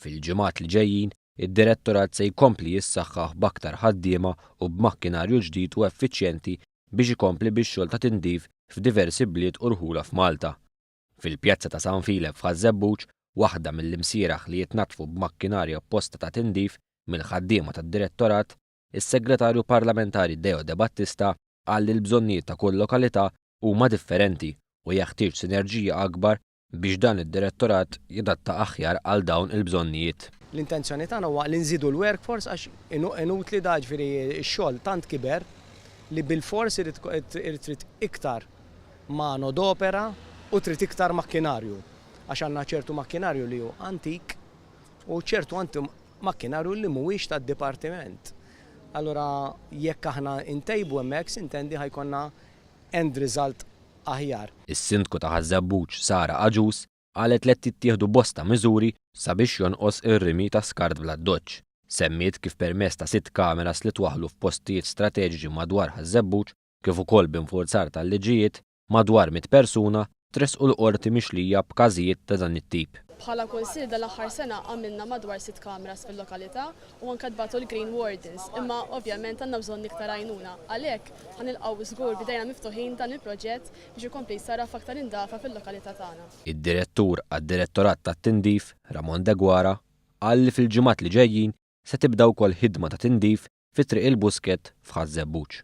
Fil-ġimgħat li ġejjin, id-direttorat se jkompli jissaħħaħ b'aktar ħaddiema u b'makkinarju ġdid u effiċjenti biex ikompli bix-xogħol ta' tindif f'diversi bliet u rħula f'Malta. Fil-pjazza ta' San Filip f'Ħażebbuġ, waħda mill-imsieraħ li jitnaddfu b'makkinarja apposta ta' tindif mill-ħaddiema tad-direttorat, is-Segretarju Parlamentari Deo De Battista qal li l-bżonnijiet ta' kull lokalità huma differenti u jeħtieġ sinerġija akbar biex dan id-direttorat jidatta aħjar għal dawn il-bżonnijiet. L-intenzjoni tagħna huwa li nżidu l-workforce għax inutli ġifieri x-xogħol tant kiber li bil-fors irid trid iktar manodopera u trid iktar makkinarju. Għax għandna ċertu makkinarju li hu antik u ċertu makkinarju li mhuwiex tad-dipartiment. Allura jekk aħna intejbu hemmhekk sintendi ħajkonna end result aħjar. Is-Sindku ta' Ħażebbuġ Sara Aġus qalet li tittieħdu bosta miżuri sabiex jonqos ir-rimi ta' skart bla doċċ. Semmiet kif permezz ta' 6 kameras li twaħħlu f'postijiet strateġiċi madwar Ħażebbuġ kif ukoll b'infurzar tal-liġijiet madwar 100 persuna tresqu l-qorti mixlija b'każijiet ta' dan it-tip. Bħala kunsill dal-aħħar sena għamilna madwar 6 kameras fil-lokalità u anke tbagħtu l-Green Wardens, imma ovvjament għandna bżonn iktar għajnuna. Għalhekk ħanilqgħu żgur bidejna miftuħin dan il-proġett biex ikompli jsarraf aktar indafa fil-lokalità tagħna. Id-direttur għad-Direttorat tat-Tindif, Ramon De Gwara, qal li fil-ġimgħat li ġejjin se tibda wkoll ħidma ta' tindif fi triq il-Busket f'Ħażebbuġ.